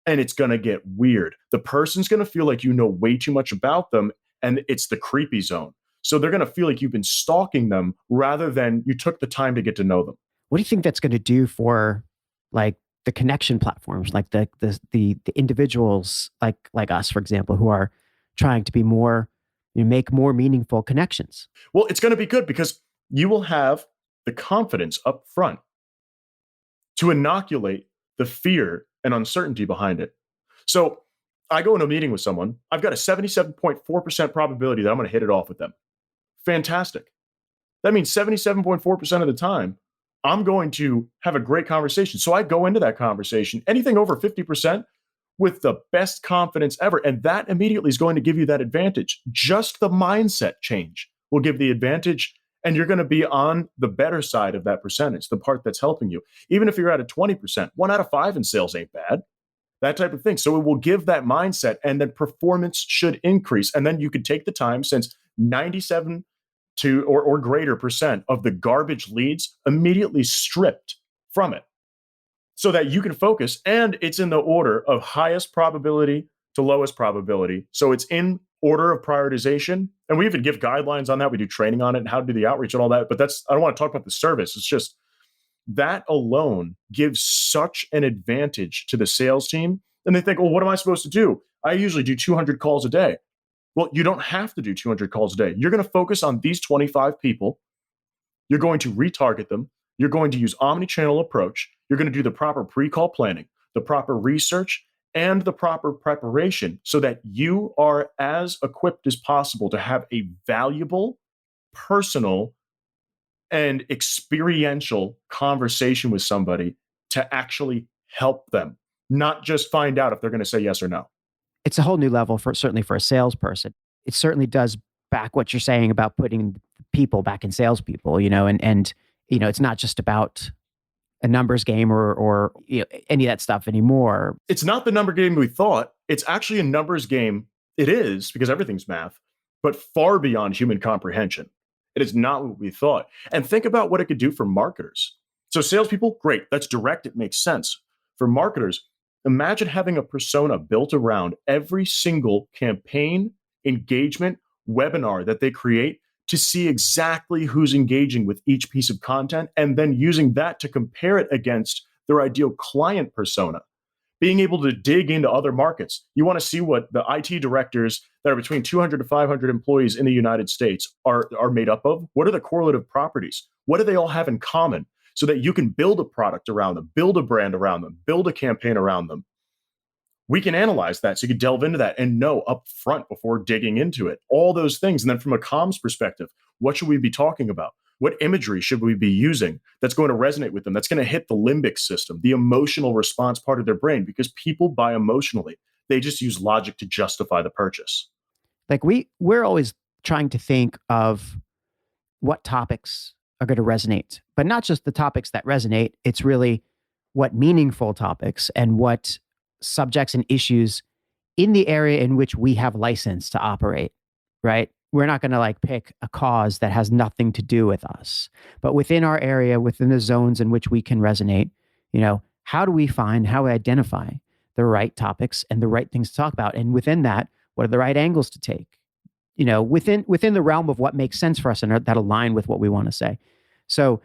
and it's going to get weird. The person's going to feel like you know way too much about them. And it's the creepy zone. So they're going to feel like you've been stalking them rather than you took the time to get to know them. What do you think that's going to do for like the connection platforms, like the individuals like us, for example, who are trying to be more, you know, make more meaningful connections? Well, it's going to be good because you will have the confidence up front to inoculate the fear and uncertainty behind it. So I go in a meeting with someone, I've got a 77.4% probability that I'm going to hit it off with them. Fantastic. That means 77.4% of the time, I'm going to have a great conversation. So I go into that conversation, anything over 50%, with the best confidence ever. And that immediately is going to give you that advantage. Just the mindset change will give the advantage. And you're going to be on the better side of that percentage, the part that's helping you. Even if you're at a 20%, 1 out of 5 in sales ain't bad. That type of thing. So it will give that mindset and then performance should increase. And then you could take the time since 97 to or greater percent of the garbage leads immediately stripped from it so that you can focus. And it's in the order of highest probability to lowest probability. So it's in order of prioritization. And we even give guidelines on that. We do training on it and how to do the outreach and all that. But I don't want to talk about the service. It's just that alone gives such an advantage to the sales team. And they think, well, what am I supposed to do? I usually do 200 calls a day. Well, you don't have to do 200 calls a day. You're going to focus on these 25 people. You're going to retarget them. You're going to use omni-channel approach. You're going to do the proper pre-call planning, the proper research, and the proper preparation so that you are as equipped as possible to have a valuable, personal, and experiential conversation with somebody to actually help them, not just find out if they're going to say yes or no. It's a whole new level for certainly for a salesperson. It certainly does back what you're saying about putting people back in salespeople, and it's not just about a numbers game or any of that stuff anymore. It's not the number game we thought. It's actually a numbers game. It is, because everything's math, but far beyond human comprehension. It is not what we thought. And think about what it could do for marketers. So salespeople, great. That's direct. It makes sense. For marketers, imagine having a persona built around every single campaign, engagement, webinar that they create to see exactly who's engaging with each piece of content, and then using that to compare it against their ideal client persona. Being able to dig into other markets. You want to see what the IT directors that are between 200 to 500 employees in the United States are made up of. What are the correlative properties? What do they all have in common? So that you can build a product around them, build a brand around them, build a campaign around them. We can analyze that so you can delve into that and know up front before digging into it, all those things. And then from a comms perspective, what should we be talking about? What imagery should we be using that's going to resonate with them, that's going to hit the limbic system, the emotional response part of their brain? Because people buy emotionally. They just use logic to justify the purchase. Like we're always trying to think of what topics are going to resonate, but not just the topics that resonate. It's really what meaningful topics and what subjects and issues in the area in which we have license to operate, right? We're not going to pick a cause that has nothing to do with us, but within our area, within the zones in which we can resonate, how do we identify the right topics and the right things to talk about? And within that, what are the right angles to take? Within the realm of what makes sense for us and that align with what we want to say. So,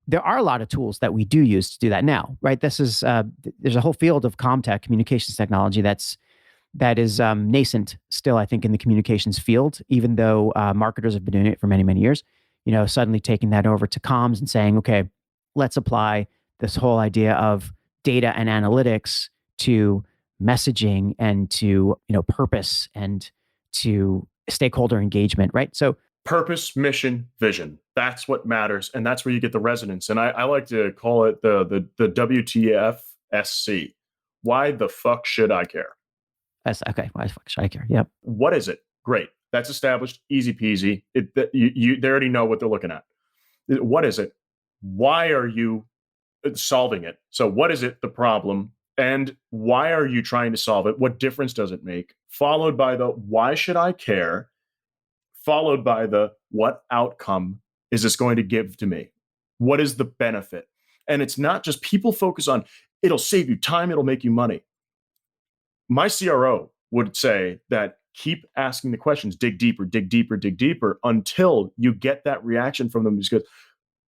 there are a lot of tools that we do use to do that now, right? This is there's a whole field of comtech, communications technology, that is nascent still, I think, in the communications field, even though marketers have been doing it for many, many years. Suddenly taking that over to comms and saying, okay, let's apply this whole idea of data and analytics to messaging and to purpose and to stakeholder engagement, right? So purpose, mission, vision. That's what matters. And that's where you get the resonance. And I like to call it the WTF-SC. Why the fuck should I care? That's okay. Why the fuck should I care? Yep. What is it? Great. That's established. Easy peasy. They already know what they're looking at. What is it? Why are you solving it? So what is it, the problem? And why are you trying to solve it? What difference does it make? Followed by the why should I care? Followed by the what outcome is this going to give to me? What is the benefit? And it's not just people focus on it'll save you time, it'll make you money. My CRO would say that keep asking the questions, dig deeper, dig deeper, dig deeper until you get that reaction from them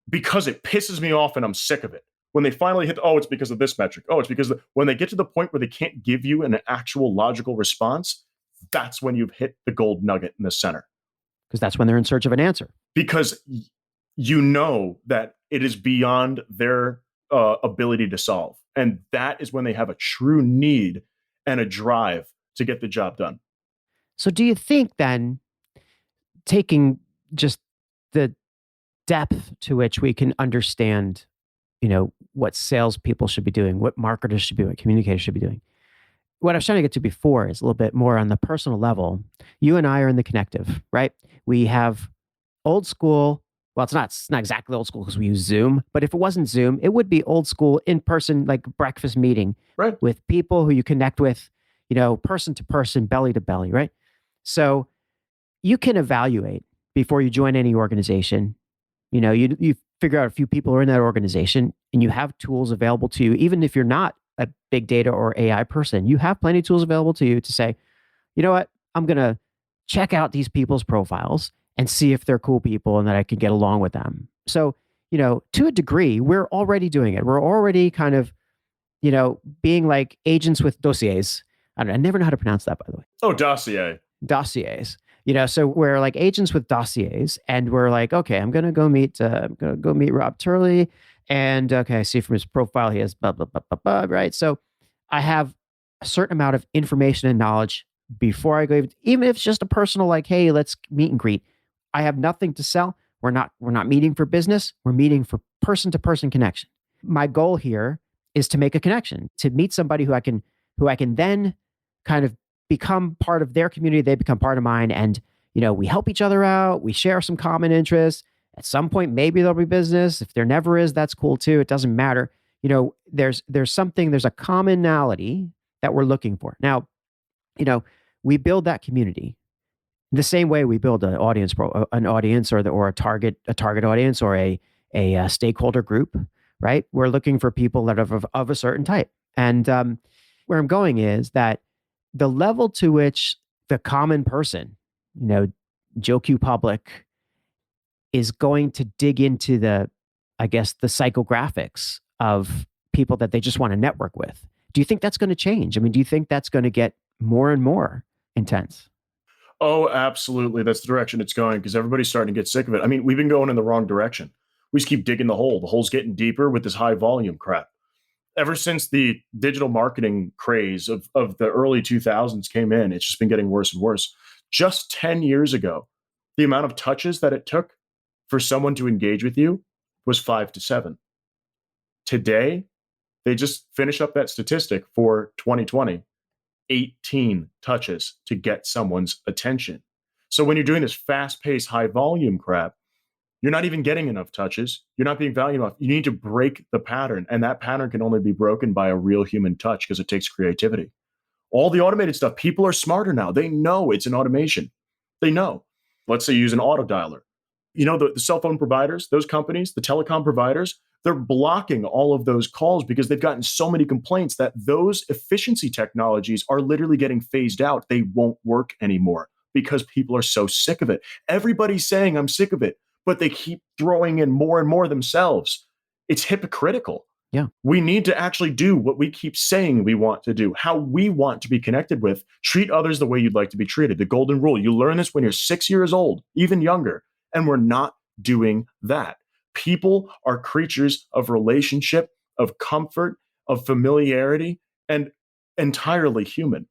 because it pisses me off and I'm sick of it. When they finally hit, it's because of this metric. It's because when they get to the point where they can't give you an actual logical response, that's when you've hit the gold nugget in the center. Because that's when they're in search of an answer. Because you know that it is beyond their ability to solve. And that is when they have a true need and a drive to get the job done. So do you think then, taking just the depth to which we can understand, what salespeople should be doing, what marketers should be doing, what communicators should be doing, what I was trying to get to before is a little bit more on the personal level. You and I are in the connective, right? We have old school. Well, it's not exactly old school because we use Zoom, but if it wasn't Zoom, it would be old school in-person, like breakfast meeting, right, with people who you connect with, person to person, belly to belly, right? So you can evaluate before you join any organization. You figure out a few people who are in that organization and you have tools available to you. Even if you're not a big data or AI person, you have plenty of tools available to you to say, you know what, I'm going to check out these people's profiles and see if they're cool people and that I can get along with them. So, to a degree, we're already doing it. We're already kind of, being like agents with dossiers. I never know how to pronounce that, by the way. Dossier. Dossiers. So we're like agents with dossiers, and we're like, okay, I'm gonna go meet Rob Turley, And okay, I see from his profile he has blah, blah, blah, blah, blah, right? So I have a certain amount of information and knowledge before I go, even if it's just a personal, like, hey, let's meet and greet. I have nothing to sell. We're not meeting for business. We're meeting for person to person connection. My goal here is to make a connection, to meet somebody who I can then kind of become part of their community. They become part of mine. And, we help each other out. We share some common interests. At some point, maybe there'll be business. If there never is, that's cool too. It doesn't matter. There's a commonality that we're looking for. Now, we build that community the same way we build an audience, or a target audience, or a stakeholder group, right? We're looking for people that are of a certain type. And where I'm going is that the level to which the common person, Joe Q Public, is going to dig into the psychographics of people that they just want to network with. Do you think that's going to change? I mean, do you think that's going to get more and more intense? Oh, absolutely. That's the direction it's going, because everybody's starting to get sick of it. I mean, we've been going in the wrong direction. We just keep digging the hole. The hole's getting deeper with this high volume crap. Ever since the digital marketing craze of the early 2000s came in, it's just been getting worse and worse. Just 10 years ago, the amount of touches that it took for someone to engage with you was 5 to 7. Today, they just finished up that statistic for 2020, 18 touches to get someone's attention. So when you're doing this fast-paced, high-volume crap, you're not even getting enough touches. You're not being valued enough. You need to break the pattern, and that pattern can only be broken by a real human touch, because it takes creativity. All the automated stuff, people are smarter now. They know it's an automation. They know. Let's say you use an auto dialer. The cell phone providers, those companies, the telecom providers, they're blocking all of those calls because they've gotten so many complaints that those efficiency technologies are literally getting phased out. They won't work anymore because people are so sick of it. Everybody's saying, I'm sick of it, but they keep throwing in more and more themselves. It's hypocritical. Yeah. We need to actually do what we keep saying we want to do, how we want to be connected with. Treat others the way you'd like to be treated. The golden rule. You learn this when you're 6 years old, even younger, and we're not doing that. People are creatures of relationship, of comfort, of familiarity, and entirely human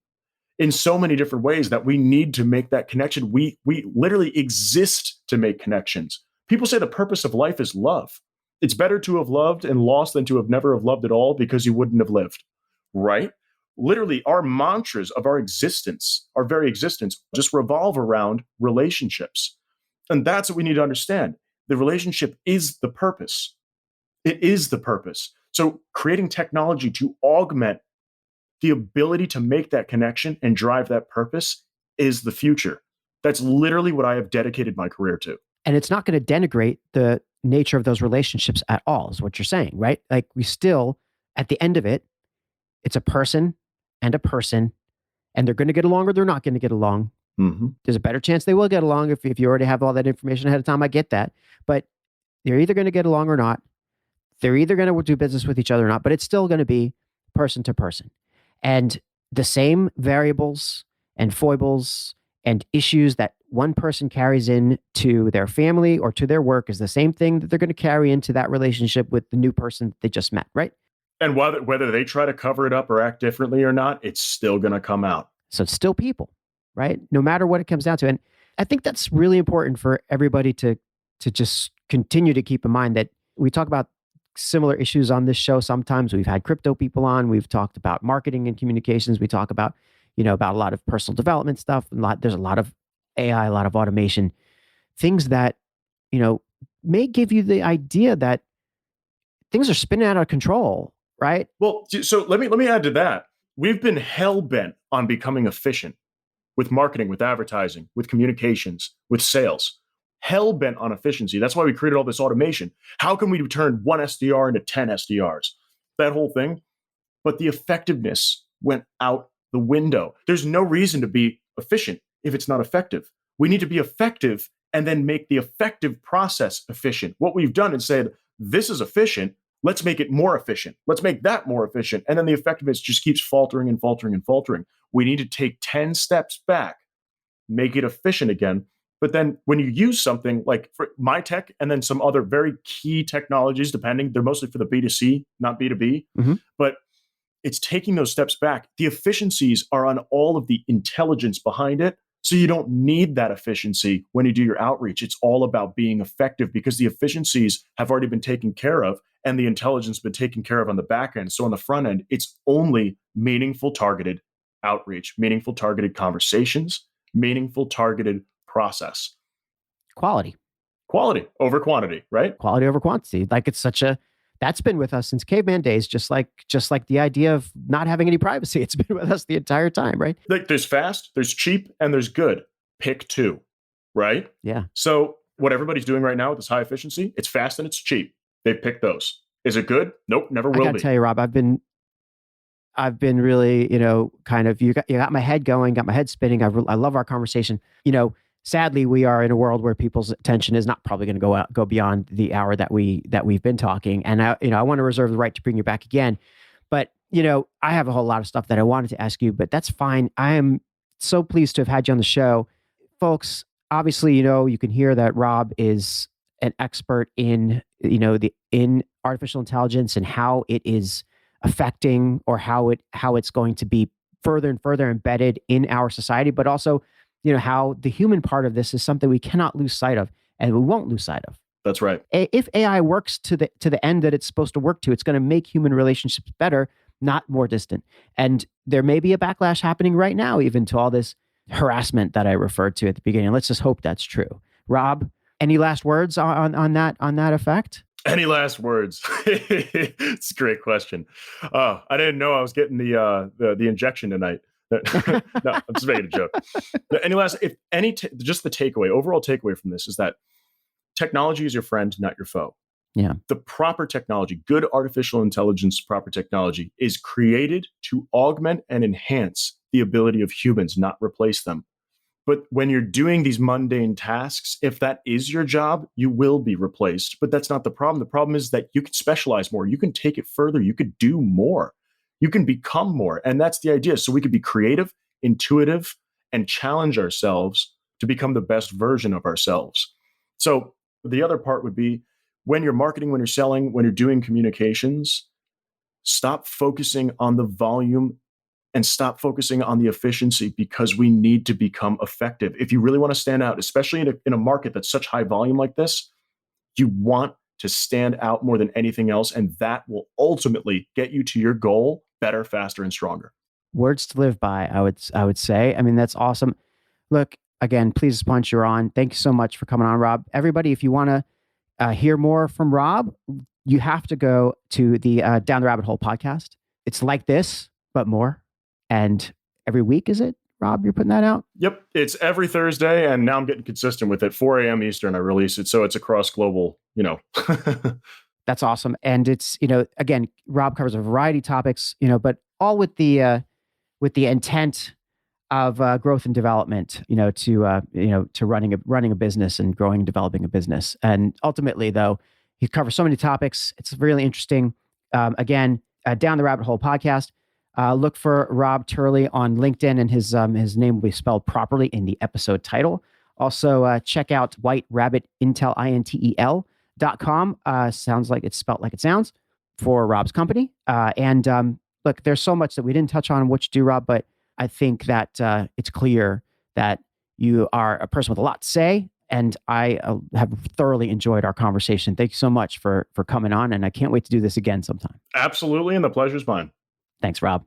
in so many different ways that we need to make that connection. We literally exist to make connections. People say the purpose of life is love. It's better to have loved and lost than to have never have loved at all, because you wouldn't have lived, right? Literally, our mantras of our existence, our very existence, just revolve around relationships. And that's what we need to understand. The relationship is the purpose. It is the purpose. So creating technology to augment the ability to make that connection and drive that purpose is the future. That's literally what I have dedicated my career to. And it's not going to denigrate the nature of those relationships at all, is what you're saying, right? Like, we still, at the end of it, it's a person, and they're going to get along or they're not going to get along. Mm-hmm. There's a better chance they will get along if you already have all that information ahead of time. I get that. But they're either going to get along or not. They're either going to do business with each other or not, but it's still going to be person to person. And the same variables and foibles and issues that one person carries in to their family or to their work is the same thing that they're going to carry into that relationship with the new person that they just met, right? And whether they try to cover it up or act differently or not, it's still going to come out. So it's still people, right? No matter what it comes down to. And I think that's really important for everybody to just continue to keep in mind, that we talk about similar issues on this show. Sometimes we've had crypto people on. We've talked about marketing and communications. We talk about, about a lot of personal development stuff. There's a lot of AI, a lot of automation, things that, may give you the idea that things are spinning out of control, right? Well, so let me add to that. We've been hell-bent on becoming efficient with marketing, with advertising, with communications, with sales. Hell-bent on efficiency. That's why we created all this automation. How can we turn one SDR into 10 SDRs? That whole thing. But the effectiveness went out the window. There's no reason to be efficient if it's not effective. We need to be effective and then make the effective process efficient. What we've done is said, this is efficient. Let's make it more efficient. Let's make that more efficient. And then the effectiveness just keeps faltering and faltering and faltering. We need to take 10 steps back, make it efficient again. But then when you use something like for my tech and then some other very key technologies, depending, they're mostly for the B2C, not B2B, but it's taking those steps back. The efficiencies are on all of the intelligence behind it. So you don't need that efficiency when you do your outreach. It's all about being effective because the efficiencies have already been taken care of and the intelligence been taken care of on the back end. So on the front end, it's only meaningful targeted outreach, meaningful targeted conversations, meaningful targeted process. Quality over quantity, right? Quality over quantity. Like that's been with us since caveman days, just like the idea of not having any privacy. It's been with us the entire time, right? Like there's fast, there's cheap, and there's good. Pick two, right? Yeah. So what everybody's doing right now with this high efficiency, it's fast and it's cheap. They've picked those. Is it good? Nope, never will be. I gotta tell you, Rob, I've been really, kind of, you got my head going, got my head spinning. I love our conversation. Sadly, we are in a world where people's attention is not probably going to go beyond the hour that we've been talking. And I want to reserve the right to bring you back again. But, I have a whole lot of stuff that I wanted to ask you, but that's fine. I am so pleased to have had you on the show. Folks, obviously, you can hear that Rob is an expert in, in artificial intelligence and how it is affecting or how it's going to be further and further embedded in our society, but also how the human part of this is something we cannot lose sight of and we won't lose sight of. That's right. If AI works to the end that it's supposed to work to, it's going to make human relationships better, not more distant. And there may be a backlash happening right now, even to all this harassment that I referred to at the beginning. Let's just hope that's true. Rob, any last words on that effect? Any last words? It's a great question. I didn't know I was getting the injection tonight. No, I'm just making a joke. Just the takeaway, overall takeaway from this is that technology is your friend, not your foe. Yeah. The proper technology, good artificial intelligence, proper technology is created to augment and enhance the ability of humans, not replace them. But when you're doing these mundane tasks, if that is your job, you will be replaced. But that's not the problem. The problem is that you can specialize more. You can take it further. You could do more. You can become more. And that's the idea. So we could be creative, intuitive, and challenge ourselves to become the best version of ourselves. So the other part would be when you're marketing, when you're selling, when you're doing communications, stop focusing on the volume and stop focusing on the efficiency because we need to become effective. If you really want to stand out, especially in a market that's such high volume like this, you want to stand out more than anything else. And that will ultimately get you to your goal better, faster, and stronger. Words to live by, I would say. I mean, that's awesome. Look, again, please punch you're on. Thank you so much for coming on, Rob. Everybody, if you want to hear more from Rob, you have to go to the Down the Rabbit Hole podcast. It's like this, but more. And every week, is it, Rob? You're putting that out? Yep. It's every Thursday. And now I'm getting consistent with it. 4 a.m. Eastern, I release it. So it's across global, That's awesome. And it's, again, Rob covers a variety of topics, but all with the intent of growth and development, to running a business and growing and developing a business. And ultimately, though, he covers so many topics. It's really interesting. Again, Down the Rabbit Hole podcast. Look for Rob Turley on LinkedIn, and his name will be spelled properly in the episode title. Also, check out whiterabbitintel.com. Sounds like it's spelled like it sounds for Rob's company. And look, there's so much that we didn't touch on what you do, Rob, but I think that it's clear that you are a person with a lot to say. And I have thoroughly enjoyed our conversation. Thank you so much for coming on. And I can't wait to do this again sometime. Absolutely. And the pleasure's mine. Thanks, Rob.